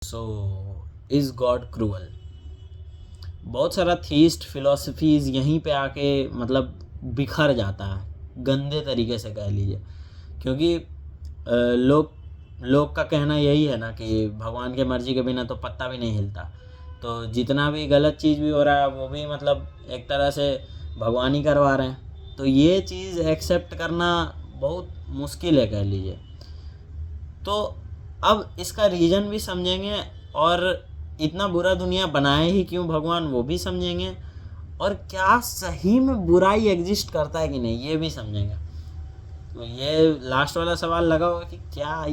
So is God cruel. बहुत सारा theist philosophies यहीं पे आके मतलब बिखर जाता है, गंदे तरीके से कह लीजिए। क्योंकि लोग का कहना यही है ना कि भगवान के मर्जी के बिना तो पत्ता भी नहीं हिलता। तो जितना भी गलत चीज़ भी हो रहा है वो भी मतलब एक तरह से भगवान ही करवा रहे हैं। तो ये चीज़ एक्सेप्ट करना बहुत मुश्किल है कह लीजिए। तो अब इसका रीज़न भी समझेंगे और इतना बुरा दुनिया बनाए ही क्यों भगवान वो भी समझेंगे, और क्या सही में बुराई एग्जिस्ट करता है कि नहीं ये भी समझेंगे। तो ये लास्ट वाला सवाल लगा होगा कि क्या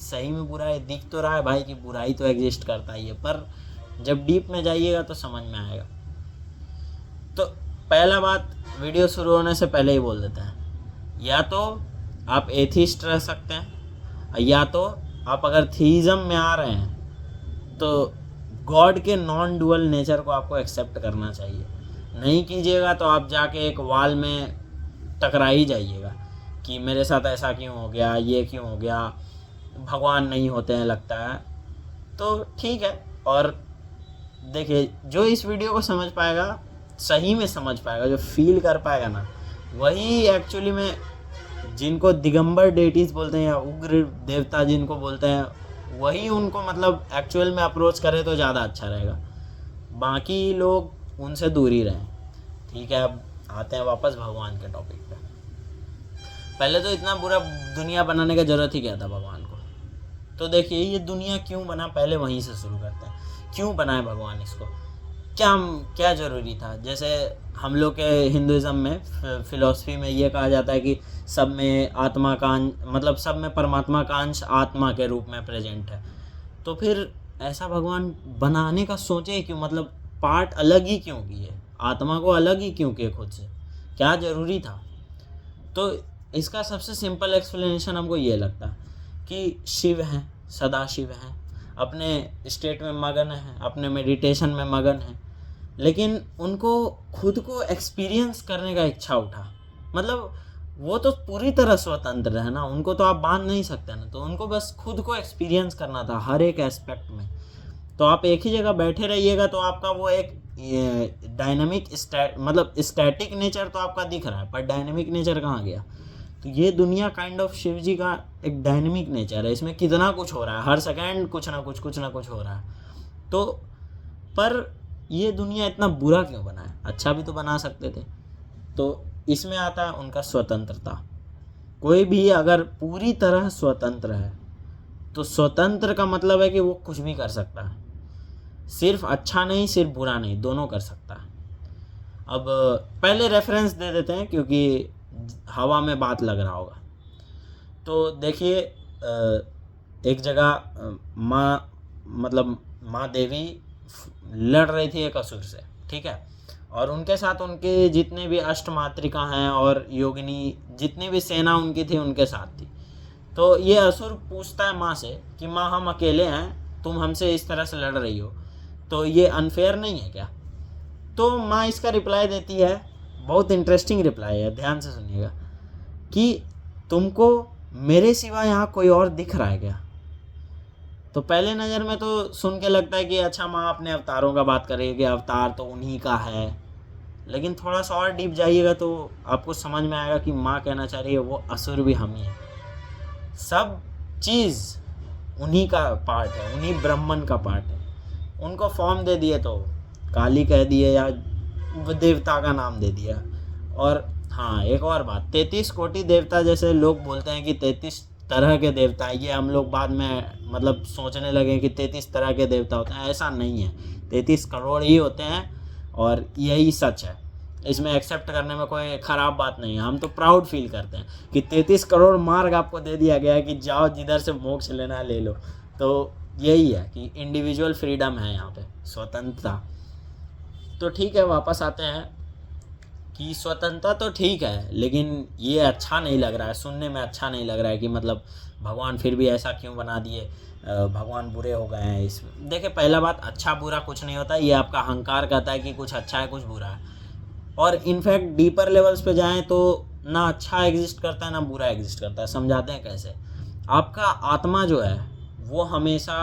सही में बुराई दिख तो रहा है भाई कि बुराई तो एग्जिस्ट करता ही है, पर जब डीप में जाइएगा तो समझ में आएगा। तो पहला बात वीडियो शुरू होने से पहले ही बोल देते हैं, या तो आप एथिस्ट रह सकते हैं, या तो आप अगर थीइज्म में आ रहे हैं तो गॉड के नॉन डुअल नेचर को आपको एक्सेप्ट करना चाहिए। नहीं कीजिएगा तो आप जाके एक वॉल में टकरा ही जाइएगा कि मेरे साथ ऐसा क्यों हो गया, ये क्यों हो गया, भगवान नहीं होते हैं लगता है। तो ठीक है, और देखिए जो इस वीडियो को समझ पाएगा, सही में समझ पाएगा, जो फील कर पाएगा ना, वही एक्चुअली में जिनको दिगंबर डेटीज़ बोलते हैं या उग्र देवता जिनको बोलते हैं, वही उनको मतलब एक्चुअल में अप्रोच करे तो ज़्यादा अच्छा रहेगा। बाकी लोग उनसे दूर ही रहें। ठीक है, अब आते हैं वापस भगवान के टॉपिक पे। पहले तो इतना बुरा दुनिया बनाने का ज़रूरत ही क्या था भगवान को। तो देखिए ये दुनिया क्यों बना, पहले वहीं से शुरू करते हैं। क्यों बनाए भगवान इसको, क्या ज़रूरी था। जैसे हम लोग के हिंदुज़म में फ़िलॉसफी में ये कहा जाता है कि सब में आत्मा का मतलब सब में परमात्मा का अंश आत्मा के रूप में प्रेजेंट है। तो फिर ऐसा भगवान बनाने का सोचे ही क्यों, मतलब पार्ट अलग ही क्यों किए, आत्मा को अलग ही क्यों किए खुद से, क्या ज़रूरी था। तो इसका सबसे सिंपल एक्सप्लेनेशन हमको ये लगता है कि शिव हैं, सदा शिव हैं, अपने स्टेट में मगन हैं, अपने मेडिटेशन में मगन हैं, लेकिन उनको खुद को एक्सपीरियंस करने का इच्छा उठा। मतलब वो तो पूरी तरह स्वतंत्र है ना, उनको तो आप बांध नहीं सकते ना। तो उनको बस खुद को एक्सपीरियंस करना था हर एक एस्पेक्ट में। तो आप एक ही जगह बैठे रहिएगा तो आपका वो एक डायनामिक मतलब स्टैटिक नेचर तो आपका दिख रहा है, पर डायनामिक नेचर कहाँ गया। तो ये दुनिया काइंड ऑफ शिव जी का एक डायनामिक नेचर है, इसमें कितना कुछ हो रहा है, हर सेकेंड कुछ ना कुछ हो रहा है। तो पर ये दुनिया इतना बुरा क्यों बना है, अच्छा भी तो बना सकते थे। तो इसमें आता है उनका स्वतंत्रता। कोई भी अगर पूरी तरह स्वतंत्र है तो स्वतंत्र का मतलब है कि वो कुछ भी कर सकता है, सिर्फ अच्छा नहीं सिर्फ बुरा नहीं, दोनों कर सकता है। अब पहले रेफरेंस दे देते हैं क्योंकि हवा में बात लग रहा होगा। तो देखिए एक जगह माँ देवी लड़ रही थी एक असुर से, ठीक है, और उनके साथ उनके जितने भी अष्टमातृका हैं और योगिनी जितनी भी सेना उनकी थी उनके साथ थी। तो ये असुर पूछता है माँ से कि माँ हम अकेले हैं, तुम हमसे इस तरह से लड़ रही हो, तो ये अनफेयर नहीं है क्या। तो माँ इसका रिप्लाई देती है, बहुत इंटरेस्टिंग रिप्लाई है, ध्यान से सुनिएगा, कि तुमको मेरे सिवा यहाँ कोई और दिख रहा है क्या। तो पहले नज़र में तो सुन के लगता है कि अच्छा माँ अपने अवतारों का बात कर रही है कि अवतार तो उन्हीं का है, लेकिन थोड़ा सा और डीप जाइएगा तो आपको समझ में आएगा कि माँ कहना चाह रही है वो असुर भी हम ही हैं, सब चीज़ उन्हीं का पार्ट है, उन्हीं ब्राह्मण का पार्ट है। उनको फॉर्म दे दिए तो काली कह दिए या देवता का नाम दे दिया। और हाँ एक और बात, 33 कोटि देवता जैसे लोग बोलते हैं कि 33 तरह के देवता है, ये हम लोग बाद में मतलब सोचने लगे कि 33 तरह के देवता होते हैं, ऐसा नहीं है, 33 करोड़ ही होते हैं और यही सच है। इसमें एक्सेप्ट करने में कोई ख़राब बात नहीं है, हम तो प्राउड फील करते हैं कि 33 करोड़ मार्ग आपको दे दिया गया है कि जाओ जिधर से मोक्ष लेना ले लो। तो यही है कि इंडिविजुअल फ्रीडम है यहाँ पे, स्वतंत्रता। तो ठीक है, वापस आते हैं कि स्वतंत्रता तो ठीक है, लेकिन ये अच्छा नहीं लग रहा है, सुनने में अच्छा नहीं लग रहा है कि मतलब भगवान फिर भी ऐसा क्यों बना दिए, भगवान बुरे हो गए हैं इसमें। देखिए पहला बात, अच्छा बुरा कुछ नहीं होता, ये आपका अहंकार कहता है कि कुछ अच्छा है कुछ बुरा है। और इनफैक्ट डीपर लेवल्स पे जाएं तो ना अच्छा एग्जिस्ट करता है ना बुरा एग्जिस्ट करता है। समझाते हैं कैसे। आपका आत्मा जो है वो हमेशा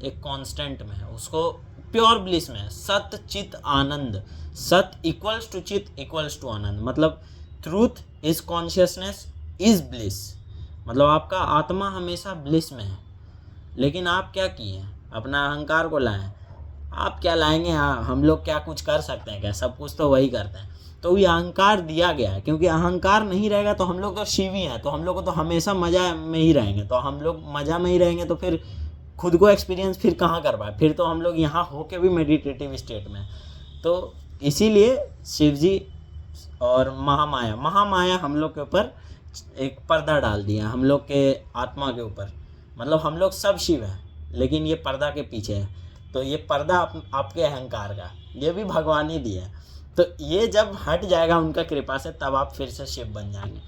एक कांस्टेंट में है, उसको प्योर ब्लिस में है, सत चित आनंद। सत इक्वल्स टू चित इक्वल्स टू आनंद, मतलब truth is consciousness is bliss, मतलब आपका आत्मा हमेशा ब्लिस में है। लेकिन आप क्या किए हैं, अपना अहंकार को लाएं। आप क्या लाएंगे, हाँ हम लोग क्या कुछ कर सकते हैं क्या, सब कुछ तो वही करते हैं। तो ये अहंकार दिया गया है, क्योंकि अहंकार नहीं रहेगा तो हम लोग तो शिव ही हैं, तो हम लोग को तो हमेशा मज़ा में ही रहेंगे। तो हम लोग मज़ा में ही रहेंगे तो फिर खुद को एक्सपीरियंस फिर कहाँ कर पाए, फिर तो हम लोग यहाँ होके भी मेडिटेटिव स्टेट में। तो इसीलिए शिव जी और महामाया हम लोग के ऊपर एक पर्दा डाल दिया, हम लोग के आत्मा के ऊपर। मतलब हम लोग सब शिव हैं, लेकिन ये पर्दा के पीछे है। तो ये पर्दा आपके अहंकार का, ये भी भगवान ही दिए हैं। तो ये जब हट जाएगा उनका कृपा से, तब आप फिर से शिव बन जाएंगे।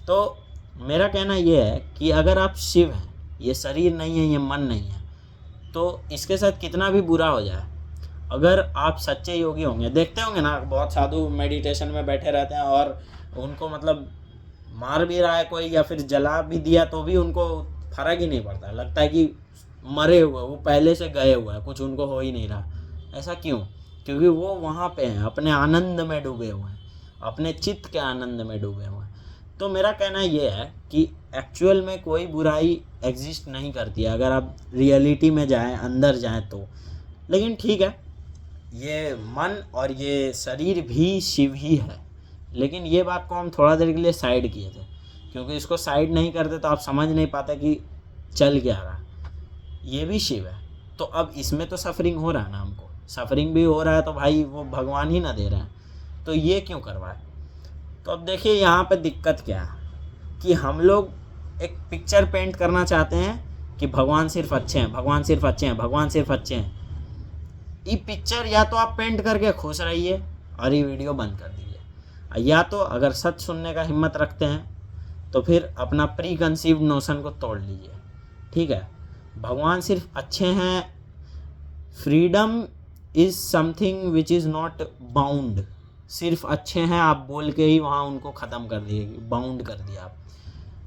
तो मेरा कहना ये है कि अगर आप शिव हैं, ये शरीर नहीं है, ये मन नहीं है, तो इसके साथ कितना भी बुरा हो जाए, अगर आप सच्चे योगी होंगे, देखते होंगे ना बहुत साधु मेडिटेशन में बैठे रहते हैं और उनको मतलब मार भी रहा है कोई या फिर जला भी दिया तो भी उनको फर्क ही नहीं पड़ता, लगता है कि मरे हुए, वो पहले से गए हुए हैं, कुछ उनको हो ही नहीं रहा। ऐसा क्यों? क्योंकि वो वहाँ पे हैं, अपने आनंद में डूबे हुए हैं, अपने चित्त के आनंद में डूबे हुए हैं। तो मेरा कहना ये है कि एक्चुअल में कोई बुराई एग्जिस्ट नहीं करती है, अगर आप रियलिटी में जाएं, अंदर जाएं तो। लेकिन ठीक है, ये मन और ये शरीर भी शिव ही है, लेकिन ये बात को हम थोड़ा देर के लिए साइड किए थे, क्योंकि इसको साइड नहीं करते तो आप समझ नहीं पाते कि चल क्या रहा। ये भी शिव है, तो अब इसमें तो सफरिंग हो रहा है ना, हमको सफरिंग भी हो रहा है, तो भाई वो भगवान ही ना दे रहे हैं, तो ये क्यों करवाए। तो अब देखिए यहाँ पे दिक्कत क्या है कि हम लोग एक पिक्चर पेंट करना चाहते हैं कि भगवान सिर्फ अच्छे हैं, भगवान सिर्फ अच्छे हैं, भगवान सिर्फ अच्छे हैं। ये पिक्चर या तो आप पेंट करके खुश रहिए और ये वीडियो बंद कर दीजिए, या तो अगर सच सुनने का हिम्मत रखते हैं तो फिर अपना प्री कंसीव्ड नोशन को तोड़ लीजिए। ठीक है, भगवान सिर्फ अच्छे हैं, freedom is something which is not bound. सिर्फ अच्छे हैं आप बोल के ही वहाँ उनको ख़त्म कर दिए, बाउंड कर दिया आप।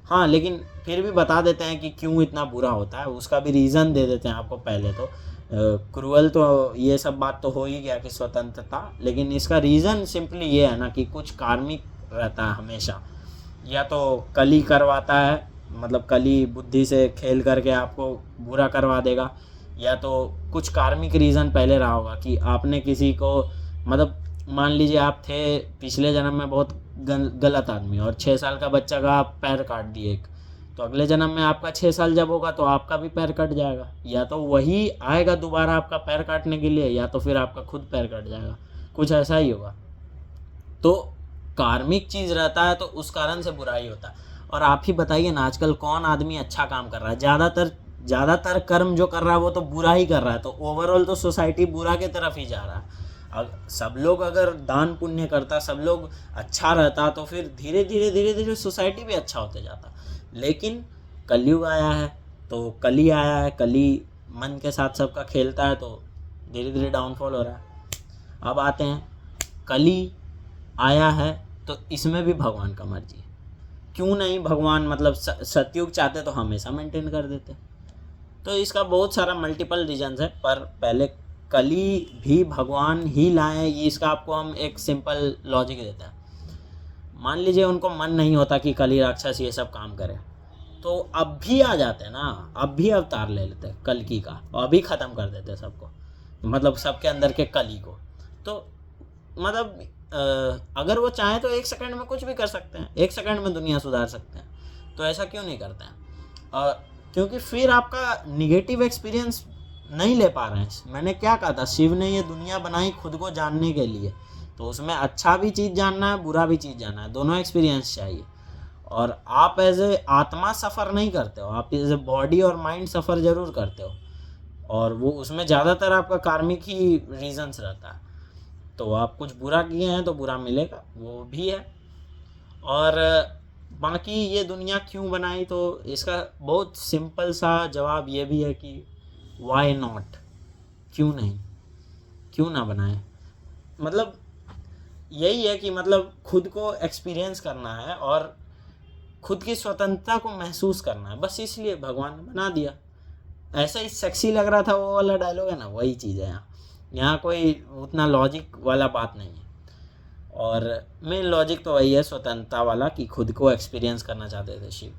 हाँ, लेकिन फिर भी बता देते हैं कि क्यों इतना बुरा होता है, उसका भी रीज़न दे देते हैं आपको पहले तो। क्रूअल तो ये सब बात तो हो ही गया कि स्वतंत्रता, लेकिन इसका रीज़न सिंपली ये है ना कि कुछ कार्मिक रहता है हमेशा, या तो कली करवाता है, मतलब कली बुद्धि से खेल करके आपको बुरा करवा देगा, या तो कुछ कार्मिक रीज़न पहले रहा होगा कि आपने किसी को, मतलब मान लीजिए आप थे पिछले जन्म में बहुत गलत आदमी और 6 साल का बच्चा का आप पैर काट दिए एक, तो अगले जन्म में आपका 6 साल जब होगा तो आपका भी पैर कट जाएगा, या तो वही आएगा दोबारा आपका पैर काटने के लिए, या तो फिर आपका खुद पैर कट जाएगा, कुछ ऐसा ही होगा। तो कार्मिक चीज़ रहता है तो उस कारण से बुराई होता है। और आप ही बताइए ना, आजकल कौन आदमी अच्छा काम कर रहा है? ज़्यादातर कर्म जो कर रहा है वो तो बुरा ही कर रहा है, तो ओवरऑल तो सोसाइटी बुरा के तरफ ही जा रहा है। सब लोग अगर दान पुण्य करता, सब लोग अच्छा रहता, तो फिर धीरे धीरे सोसाइटी भी अच्छा होते जाता। लेकिन कलयुग आया है, तो कली आया है, कली मन के साथ सबका खेलता है, तो धीरे धीरे डाउनफॉल हो रहा है। अब आते हैं, कली आया है तो इसमें भी भगवान का मर्जी है। क्यों नहीं भगवान, मतलब सतयुग चाहते तो हमेशा मेंटेन कर देते। तो इसका बहुत सारा मल्टीपल रीजन्स है, पर पहले कली भी भगवान ही लाए, इसका आपको हम एक सिंपल लॉजिक देते हैं। मान लीजिए उनको मन नहीं होता कि कली राक्षस ये सब काम करे, तो अब भी आ जाते हैं ना, अब भी अवतार ले लेते हैं कल्कि का और अभी ख़त्म कर देते हैं सबको, मतलब सबके अंदर के कली को। तो मतलब अगर वो चाहें तो 1 सेकंड में कुछ भी कर सकते हैं, 1 सेकंड में दुनिया सुधार सकते हैं। तो ऐसा क्यों नहीं करते हैं? क्योंकि फिर आपका निगेटिव एक्सपीरियंस नहीं ले पा रहे हैं। मैंने क्या कहा था, शिव ने ये दुनिया बनाई खुद को जानने के लिए, तो उसमें अच्छा भी चीज़ जानना है, बुरा भी चीज़ जानना है, दोनों एक्सपीरियंस चाहिए। और आप एज ए आत्मा सफ़र नहीं करते हो, आप एज ए बॉडी और माइंड सफ़र ज़रूर करते हो, और वो उसमें ज़्यादातर आपका कार्मिक ही रीजंस रहता है। तो आप कुछ बुरा किए हैं तो बुरा मिलेगा, वो भी है। और बाकी ये दुनिया क्यों बनाई, तो इसका बहुत सिंपल सा जवाब ये भी है कि वाई नॉट, क्यों नहीं, क्यों ना बनाए। मतलब यही है कि मतलब खुद को एक्सपीरियंस करना है और खुद की स्वतंत्रता को महसूस करना है, बस इसलिए भगवान ने बना दिया। ऐसा ही सेक्सी लग रहा था वो वाला डायलॉग है ना, वही चीज़ है यहाँ। यहाँ कोई उतना लॉजिक वाला बात नहीं है। और मेन लॉजिक तो वही है स्वतंत्रता वाला, कि खुद को एक्सपीरियंस करना चाहते थे शिव।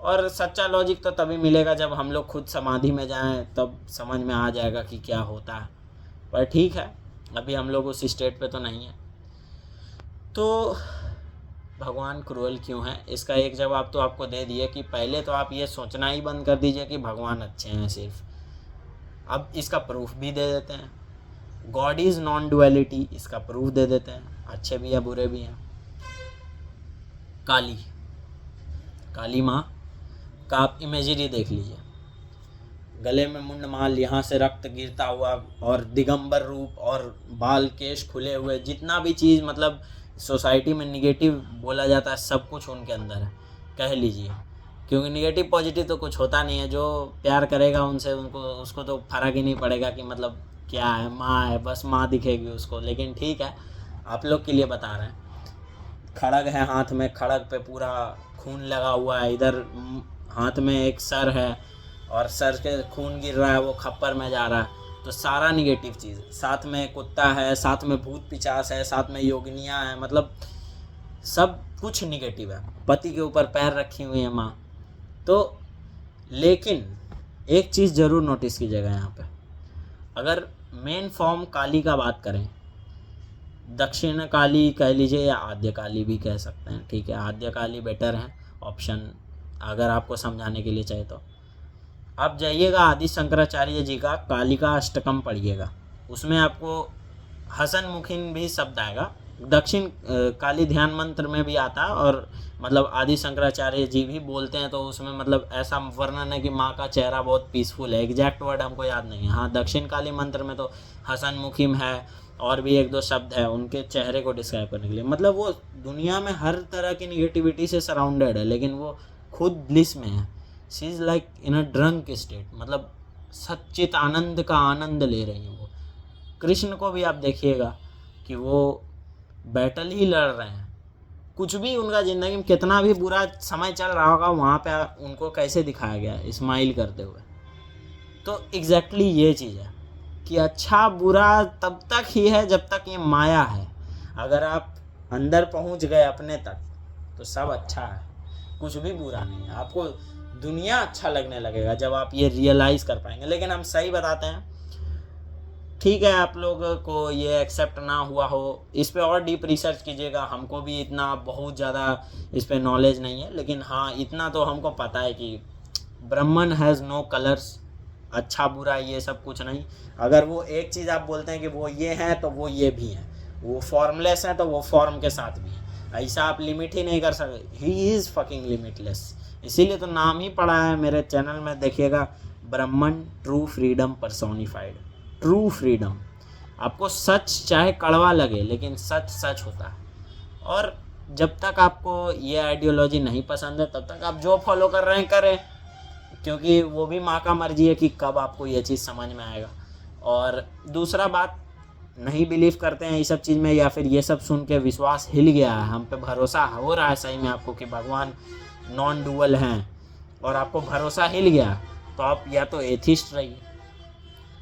और सच्चा लॉजिक तो तभी मिलेगा जब हम लोग खुद समाधि में जाएं, तब समझ में आ जाएगा कि क्या होता है। पर ठीक है, अभी हम लोग उस स्टेट पे तो नहीं है। तो भगवान क्रूअल क्यों है, इसका एक जवाब तो आपको दे दिए कि पहले तो आप ये सोचना ही बंद कर दीजिए कि भगवान अच्छे हैं सिर्फ। अब इसका प्रूफ भी दे देते हैं, गॉड इज़ नॉन डुअलिटी, इसका प्रूफ दे देते हैं, अच्छे भी हैं बुरे भी हैं। काली माँ का आप इमेजरी देख लीजिए, गले में मुंड माल, यहाँ से रक्त गिरता हुआ, और दिगंबर रूप, और बाल केश खुले हुए, जितना भी चीज़ मतलब सोसाइटी में निगेटिव बोला जाता है सब कुछ उनके अंदर है, कह लीजिए। क्योंकि निगेटिव पॉजिटिव तो कुछ होता नहीं है, जो प्यार करेगा उनसे उनको उसको तो फ़र्क ही नहीं पड़ेगा कि मतलब क्या है, माँ है, बस माँ दिखेगी उसको। लेकिन ठीक है, आप लोग के लिए बता रहे हैं। खड़ग है हाथ में, खड़ग पे पूरा खून लगा हुआ है, इधर हाथ में एक सर है और सर के खून गिर रहा है, वो खप्पर में जा रहा है, तो सारा निगेटिव चीज़। साथ में कुत्ता है, साथ में भूत पिचास है, साथ में योगिनियाँ हैं, मतलब सब कुछ निगेटिव है। पति के ऊपर पैर रखी हुई है माँ। तो लेकिन एक चीज़ ज़रूर नोटिस कीजिएगा यहाँ पे, अगर मेन फॉर्म काली का बात करें, दक्षिण काली कह लीजिए या आद्य काली भी कह सकते हैं, ठीक है, आद्य काली बेटर है ऑप्शन अगर आपको समझाने के लिए चाहे तो। आप जाइएगा आदि शंकराचार्य जी का कालिका अष्टकम पढ़िएगा, उसमें आपको हसन भी शब्द आएगा, दक्षिण काली ध्यान मंत्र में भी आता है, और मतलब आदि शंकराचार्य जी भी बोलते हैं, तो उसमें मतलब ऐसा वर्णन है कि माँ का चेहरा बहुत पीसफुल है। एग्जैक्ट वर्ड हमको याद नहीं है, हाँ दक्षिण काली मंत्र में तो हसन मुखिम है, और भी एक दो शब्द है उनके चेहरे को डिस्क्राइब करने के लिए। मतलब वो दुनिया में हर तरह की निगेटिविटी से सराउंडेड है, लेकिन वो खुद ब्लिस में है। She is like in a drunk state, मतलब सच्चित आनंद का आनंद ले रही हैं वो। कृष्ण को भी आप देखिएगा कि वो बैटल ही लड़ रहे हैं, कुछ भी उनका ज़िंदगी में कितना भी बुरा समय चल रहा होगा, वहाँ पे उनको कैसे दिखाया गया है, स्माइल करते हुए। तो एग्जैक्टली ये चीज़ है कि अच्छा बुरा तब तक ही है जब तक ये माया है। अगर आप अंदर पहुँच गए अपने तक तो सब अच्छा है, कुछ भी बुरा नहीं है। आपको दुनिया अच्छा लगने लगेगा जब आप ये रियलाइज़ कर पाएंगे। लेकिन हम सही बताते हैं, ठीक है, आप लोगों को ये एक्सेप्ट ना हुआ हो, इस पे और डीप रिसर्च कीजिएगा। हमको भी इतना बहुत ज़्यादा इस पे नॉलेज नहीं है, लेकिन हाँ इतना तो हमको पता है कि ब्रह्मन हैज़ नो कलर्स, अच्छा बुरा ये सब कुछ नहीं। अगर वो एक चीज़ आप बोलते हैं कि वो ये हैं तो वो ये भी हैं, वो फॉर्मलेस हैं तो वो फॉर्म के साथ भी हैं। ऐसा आप लिमिट ही नहीं कर सकते। He is fucking limitless. इसीलिए तो नाम ही पड़ा है मेरे चैनल में, देखिएगा, Brahman true freedom personified. True freedom, आपको सच चाहे कड़वा लगे लेकिन सच सच होता है। और जब तक आपको ये आइडियोलॉजी नहीं पसंद है तब तक आप जो फॉलो कर रहे हैं करें, क्योंकि वो भी माँ का मर्जी है कि कब आपको ये चीज़ समझ में आएगा। और दूसरा बात, नहीं बिलीव करते हैं ये सब चीज़ में, या फिर ये सब सुन के विश्वास हिल गया है, हम पे भरोसा हो रहा है सही में आपको कि भगवान नॉन डुअल हैं, और आपको भरोसा हिल गया, तो आप या तो एथिस्ट रहिए।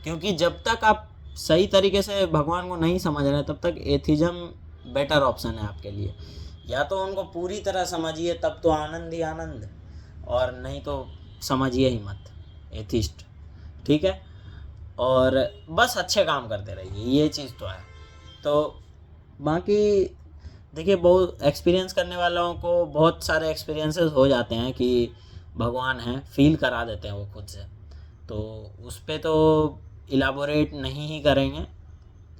क्योंकि जब तक आप सही तरीके से भगवान को नहीं समझ रहे तब तक एथिज्म बेटर ऑप्शन है आपके लिए। या तो उनको पूरी तरह समझिए, तब तो आनंद ही आनंद, और नहीं तो समझिए ही मत, एथिस्ट, ठीक है। और बस अच्छे काम करते रहिए, ये चीज़ तो है। तो बाकी देखिए, बहुत एक्सपीरियंस करने वालों को बहुत सारे एक्सपीरियंसेस हो जाते हैं कि भगवान हैं, फील करा देते हैं वो खुद से, तो उस पर तो इलाबोरेट नहीं ही करेंगे,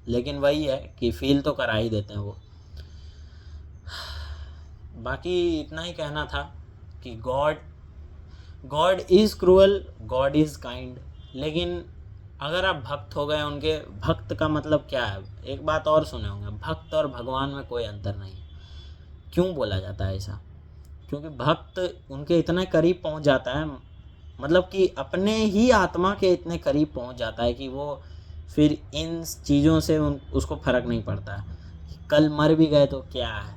लेकिन वही है कि फील तो करा ही देते हैं वो। बाकी इतना ही कहना था कि God is cruel, God is kind. लेकिन अगर आप भक्त हो गए उनके, भक्त का मतलब क्या है, एक बात और सुने होंगे, भक्त और भगवान में कोई अंतर नहीं। क्यों बोला जाता है ऐसा? क्योंकि भक्त उनके इतने करीब पहुंच जाता है, मतलब कि अपने ही आत्मा के इतने करीब पहुंच जाता है कि वो फिर इन चीज़ों से उसको फ़र्क नहीं पड़ता। कल मर भी गए तो क्या है,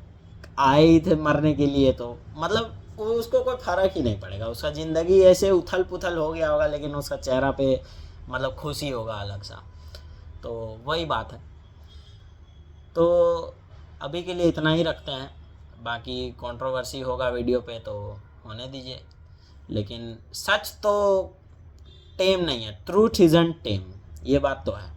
आए ही थे मरने के लिए, तो मतलब उसको कोई फ़र्क ही नहीं पड़ेगा, उसका ज़िंदगी ऐसे उथल पुथल हो गया होगा, लेकिन उसका चेहरा पे मतलब खुशी होगा अलग सा। तो वही बात है। तो अभी के लिए इतना ही रखते हैं, बाकी कंट्रोवर्सी होगा वीडियो पे तो होने दीजिए, लेकिन सच तो टेम नहीं है, ट्रूथ इज़न्ट टेम, ये बात तो है।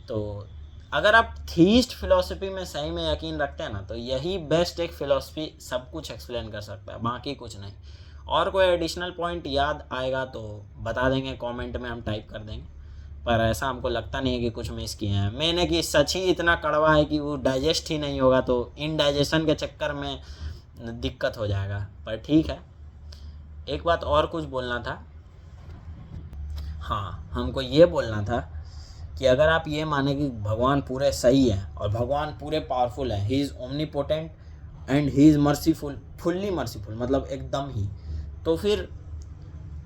तो अगर आप थीस्ट फिलॉसफी में सही में यकीन रखते हैं ना, तो यही बेस्ट एक फ़िलॉसफी सब कुछ एक्सप्लेन कर सकता है, बाकी कुछ नहीं। और कोई एडिशनल पॉइंट याद आएगा तो बता देंगे, कमेंट में हम टाइप कर देंगे, पर ऐसा हमको लगता नहीं है कि कुछ मिस किए हैं। मैंने कि सच ही इतना कड़वा है कि वो डाइजेस्ट ही नहीं होगा, तो इनडाइजेशन के चक्कर में दिक्कत हो जाएगा। पर ठीक है, एक बात और कुछ बोलना था। हाँ, हमको ये बोलना था कि अगर आप ये माने कि भगवान पूरे सही हैं और भगवान पूरे पावरफुल हैं, he is omnipotent and he is merciful, fully merciful, मतलब एकदम ही, तो फिर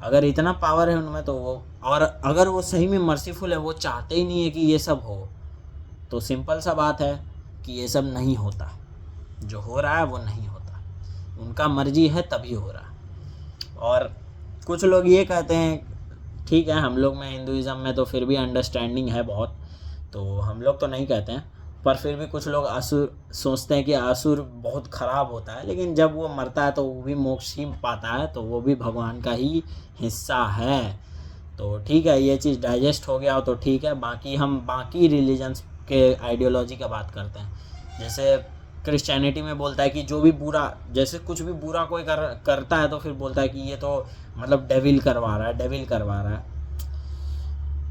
अगर इतना पावर है उनमें तो वो, और अगर वो सही में मर्सीफुल है, वो चाहते ही नहीं है कि ये सब हो, तो सिंपल सा बात है कि ये सब नहीं होता, जो हो रहा है वो नहीं होता, उनका मर्जी है तभी हो रहा है। और कुछ लोग ये कहते हैं, ठीक है, हम लोग में हिंदुज़म में तो फिर भी अंडरस्टैंडिंग है बहुत, तो हम लोग तो नहीं कहते हैं, पर फिर भी कुछ लोग असुर सोचते हैं कि असुर बहुत ख़राब होता है, लेकिन जब वो मरता है तो वो भी मोक्ष ही पाता है, तो वो भी भगवान का ही हिस्सा है। तो ठीक है, ये चीज़ डाइजेस्ट हो गया हो तो ठीक है। बाकी हम बाकी रिलीजन्स के आइडियोलॉजी का बात करते हैं। जैसे क्रिश्चियनिटी में बोलता है कि जो भी बुरा, जैसे कुछ भी बुरा कोई करता है तो फिर बोलता है कि ये तो मतलब डेविल करवा रहा है,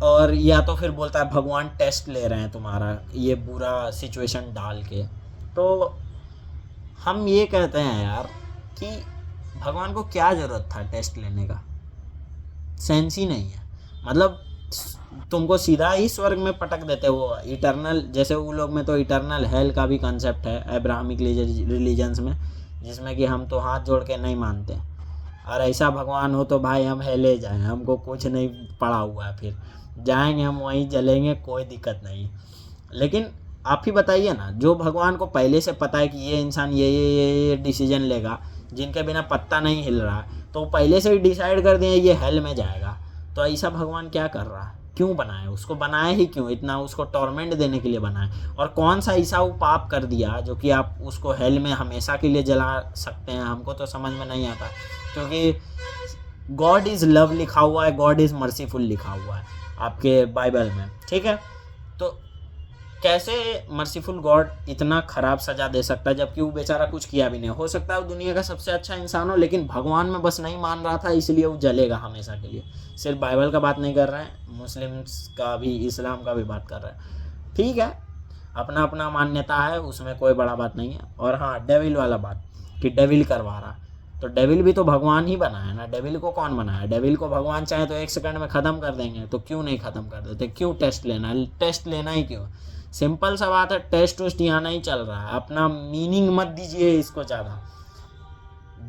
और या तो फिर बोलता है भगवान टेस्ट ले रहे हैं तुम्हारा ये बुरा सिचुएशन डाल के। तो हम ये कहते हैं यार कि भगवान को क्या ज़रूरत था टेस्ट लेने का, सेंस ही नहीं है। मतलब तुमको सीधा ही स्वर्ग में पटक देते वो इटर्नल, जैसे वो लोग में तो इटर्नल हेल का भी कंसेप्ट है अब्राहमिक रिलीजन्स में, जिसमें कि हम तो हाथ जोड़ के नहीं मानते, और ऐसा भगवान हो तो भाई हम हेले जाएं, हमको कुछ नहीं पड़ा हुआ है, फिर जाएंगे हम वहीं जलेंगे, कोई दिक्कत नहीं। लेकिन आप ही बताइए ना, जो भगवान को पहले से पता है कि ये इंसान ये डिसीजन लेगा, जिनके बिना पत्ता नहीं हिल रहा, तो पहले से ही डिसाइड कर दिए ये हेल में जाएगा, तो ऐसा भगवान क्या कर रहा है, क्यों बनाया उसको, बनाया ही क्यों, इतना उसको टॉर्मेंट देने के लिए बनाया, और कौन सा ऐसा वो पाप कर दिया जो कि आप उसको हेल में हमेशा के लिए जला सकते हैं, हमको तो समझ में नहीं आता। क्योंकि गॉड इज़ लव लिखा हुआ है, गॉड इज़ मर्सीफुल लिखा हुआ है आपके बाइबल में, ठीक है। तो कैसे मर्सीफुल गॉड इतना ख़राब सज़ा दे सकता है, जबकि वो बेचारा कुछ किया भी नहीं। हो सकता है वो दुनिया का सबसे अच्छा इंसान हो, लेकिन भगवान में बस नहीं मान रहा था, इसलिए वो जलेगा हमेशा के लिए। सिर्फ बाइबल का बात नहीं कर रहे हैं, मुस्लिम्स का भी, इस्लाम का भी बात कर रहे हैं। ठीक है, अपना अपना मान्यता है, उसमें कोई बड़ा बात नहीं है। और हाँ, डेविल वाला बात कि डेविल करवा रहा, तो डेविल भी तो भगवान ही बनाया ना, डेविल को कौन बनाया? डेविल को भगवान चाहे तो 1 सेकंड में ख़त्म कर देंगे, तो क्यों नहीं ख़त्म कर देते? क्यों टेस्ट लेना? टेस्ट लेना ही क्यों? सिंपल सा बात है, टेस्ट वेस्ट यहाँ नहीं चल रहा है, अपना मीनिंग मत दीजिए इसको ज़्यादा।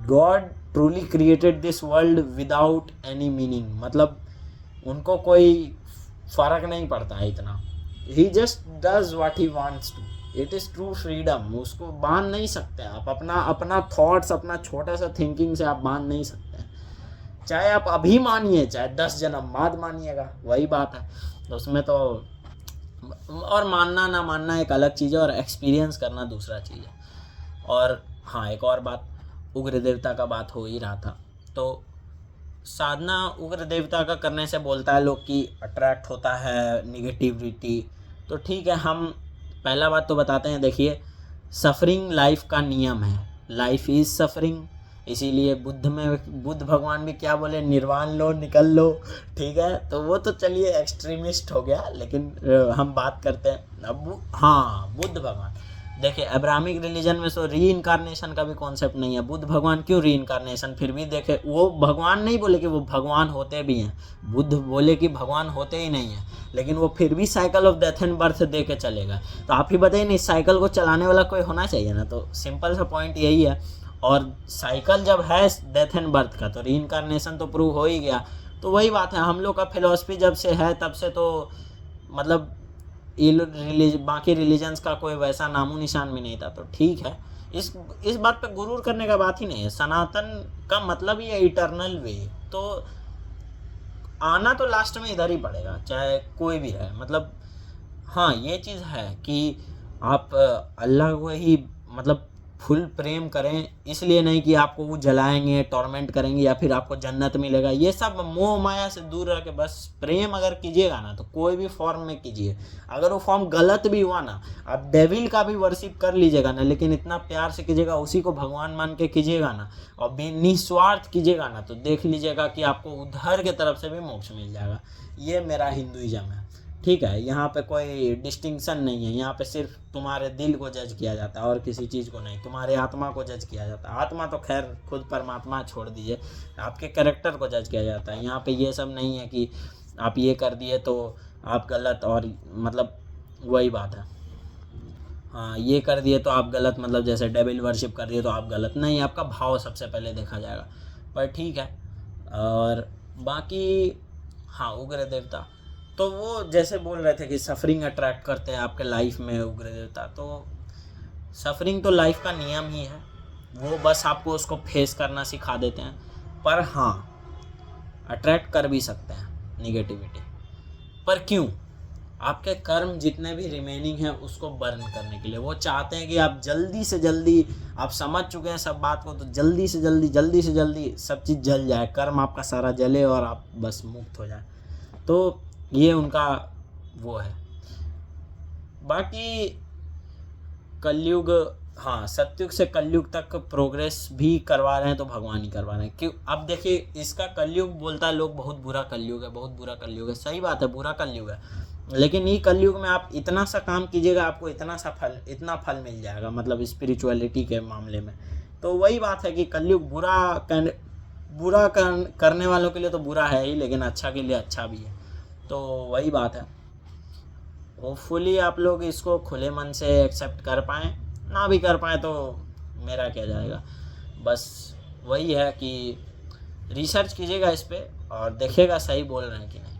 God truly created this world without any meaning, मतलब उनको कोई फ़र्क नहीं पड़ता है इतना, he just does what he wants to, it is true freedom. उसको बांध नहीं सकते आप, अपना थॉट्स, अपना छोटा सा थिंकिंग से आप बांध नहीं सकते, चाहे आप अभी मानिए चाहे 10 जन्म बाद मानिएगा, वही बात है। तो उसमें तो, और मानना ना मानना एक अलग चीज़ है, और एक्सपीरियंस करना दूसरा चीज़ है। और हाँ, एक और बात, उग्र देवता का बात हो ही रहा था, तो साधना उग्र देवता का करने से बोलता है लोग कि अट्रैक्ट होता है निगेटिविटी। तो ठीक है, हम पहला बात तो बताते हैं, देखिए सफरिंग लाइफ का नियम है, लाइफ इज़ सफरिंग, इसीलिए बुद्ध भगवान भी क्या बोले, निर्वाण लो, निकल लो, ठीक है। तो वो तो चलिए एक्सट्रीमिस्ट हो गया, लेकिन हम बात करते हैं अब। हाँ, बुद्ध भगवान, देखिए अब्राहमिक रिलीजन में तो री इनकारनेशन का भी कॉन्सेप्ट नहीं है। बुद्ध भगवान क्यों री इनकारनेशन? फिर भी देखे, वो भगवान नहीं बोले कि वो भगवान होते भी हैं, बुद्ध बोले कि भगवान होते ही नहीं हैं, लेकिन वो फिर भी cycle of death and birth दे के चलेगा। तो आप ही बताइए ना, इस साइकिल को चलाने वाला कोई होना चाहिए ना। तो सिंपल सा पॉइंट यही है। और साइकिल जब है डेथ एंड बर्थ का, तो री इनकारनेशन तो प्रूव हो ही गया। तो वही बात है, हम लोग का फिलॉसफी जब से है तब से तो मतलब बाकी रिलीजन्स का कोई वैसा नामो निशान भी नहीं था। तो ठीक है, इस इस बात पे गुरूर करने का बात ही नहीं है। सनातन का मतलब ही है इटर्नल वे। तो आना तो लास्ट में इधर ही पड़ेगा, चाहे कोई भी रहे। मतलब हाँ, ये चीज़ है कि आप अल्लाह को ही मतलब फुल प्रेम करें, इसलिए नहीं कि आपको वो जलाएंगे, टॉर्मेंट करेंगे या फिर आपको जन्नत मिलेगा। ये सब मोह माया से दूर रह के बस प्रेम अगर कीजिएगा ना, तो कोई भी फॉर्म में कीजिए। अगर वो फॉर्म गलत भी हुआ ना, आप डेविल का भी वर्शिप कर लीजिएगा ना, लेकिन इतना प्यार से कीजिएगा, उसी को भगवान मान के कीजिएगा ना, और निस्वार्थ कीजिएगा ना, तो देख लीजिएगा कि आपको उधर के तरफ से भी मोक्ष मिल जाएगा। ये मेरा हिंदुइज्म है, ठीक है। यहाँ पे कोई डिस्टिंक्शन नहीं है। यहाँ पे सिर्फ तुम्हारे दिल को जज किया जाता है और किसी चीज़ को नहीं। तुम्हारे आत्मा को जज किया जाता है। आत्मा तो खैर खुद परमात्मा छोड़ दीजिए, आपके कैरेक्टर को जज किया जाता है। यहाँ पे ये सब नहीं है कि आप ये कर दिए तो आप गलत, और मतलब वही बात है, हाँ ये कर दिए तो आप गलत, मतलब जैसे डेविल वर्शिप कर दिए तो आप गलत नहीं। आपका भाव सबसे पहले देखा जाएगा। पर ठीक है। और बाकी हाँ, उग्र देवता तो वो जैसे बोल रहे थे कि सफरिंग अट्रैक्ट करते हैं आपके लाइफ में उग्र देवता। तो सफरिंग तो लाइफ का नियम ही है, वो बस आपको उसको फेस करना सिखा देते हैं। पर हाँ, अट्रैक्ट कर भी सकते हैं निगेटिविटी। पर क्यों? आपके कर्म जितने भी रिमेनिंग हैं उसको बर्न करने के लिए। वो चाहते हैं कि आप जल्दी से जल्दी, आप समझ चुके हैं सब बात को, तो जल्दी से जल्दी सब चीज़ जल जाए, कर्म आपका सारा जले और आप बस मुक्त हो जाए। तो ये उनका वो है। बाकी कलयुग, हाँ, सतयुग से कलयुग तक प्रोग्रेस भी करवा रहे हैं तो भगवान ही करवा रहे हैं। क्यों? अब देखिए, इसका कलयुग बोलता है लोग, बहुत बुरा कलयुग है, बहुत बुरा कलयुग है। सही बात है, बुरा कलयुग है, लेकिन ये कलयुग में आप इतना सा काम कीजिएगा, आपको इतना फल मिल जाएगा, मतलब स्पिरिचुअलिटी के मामले में। तो वही बात है कि कलयुग करने वालों के लिए तो बुरा है ही, लेकिन अच्छा के लिए अच्छा भी है। तो वही बात है। होपफुली आप लोग इसको खुले मन से एक्सेप्ट कर पाएँ, ना भी कर पाएँ तो मेरा क्या जाएगा। बस वही है कि रिसर्च कीजिएगा इस पर और देखिएगा सही बोल रहे हैं कि नहीं।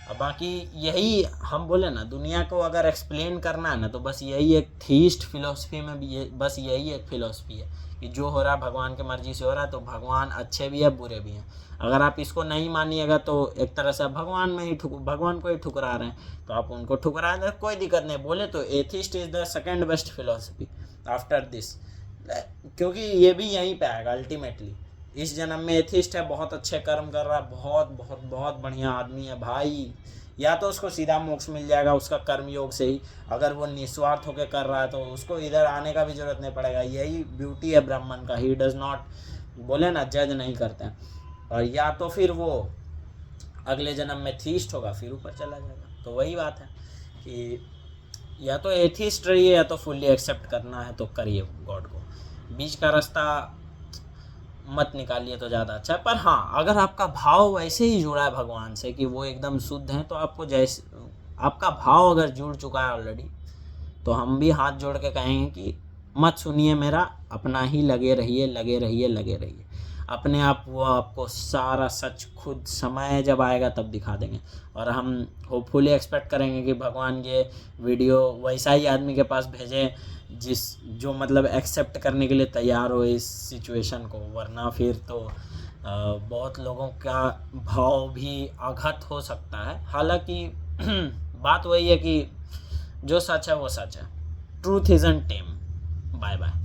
अब बाकी यही हम बोले ना, दुनिया को अगर एक्सप्लेन करना है ना, तो बस यही एक थीस्ट फिलॉसफी में भी बस यही एक फिलॉसफी है कि जो हो रहा है भगवान की मर्जी से हो रहा है। तो भगवान अच्छे भी है, बुरे भी हैं। अगर आप इसको नहीं मानिएगा तो एक तरह से आप भगवान को ही ठुकरा रहे हैं। तो आप उनको ठुकरा दें, कोई दिक्कत नहीं। बोले तो atheist is the second best philosophy after this, क्योंकि ये भी यहीं पे आएगा अल्टीमेटली। इस जन्म में एथिस्ट है, बहुत अच्छे कर्म कर रहा है, बहुत बहुत बहुत बढ़िया आदमी है भाई, या तो उसको सीधा मोक्ष मिल जाएगा उसका कर्म योग से ही। अगर वो निस्वार्थ होकर कर रहा है तो उसको इधर आने का भी जरूरत नहीं पड़ेगा। यही ब्यूटी है ब्राह्मण का, ही डज नॉट, बोले ना, जज नहीं करते हैं। और या तो फिर वो अगले जन्म में थीस्ट होगा, फिर ऊपर चला जाएगा। तो वही बात है कि या तो एथिस्ट रहिए, या तो फुल्ली एक्सेप्ट करना है तो करिए गॉड को। बीच का रास्ता मत निकालिए तो ज़्यादा अच्छा है। पर हाँ, अगर आपका भाव वैसे ही जुड़ा है भगवान से कि वो एकदम शुद्ध हैं, तो आपको जैसे आपका भाव अगर जुड़ चुका है ऑलरेडी, तो हम भी हाथ जोड़ के कहेंगे कि मत सुनिए मेरा, अपना ही लगे रहिए। अपने आप वो आपको सारा सच खुद समय जब आएगा तब दिखा देंगे। और हम होपफुली एक्सपेक्ट करेंगे कि भगवान ये वीडियो वैसा ही आदमी के पास भेजें जो मतलब एक्सेप्ट करने के लिए तैयार हो इस सिचुएशन को। वरना फिर तो बहुत लोगों का भाव भी आघात हो सकता है। हालांकि बात वही है कि जो सच है वो सच है। Truth isn't tame. Bye bye.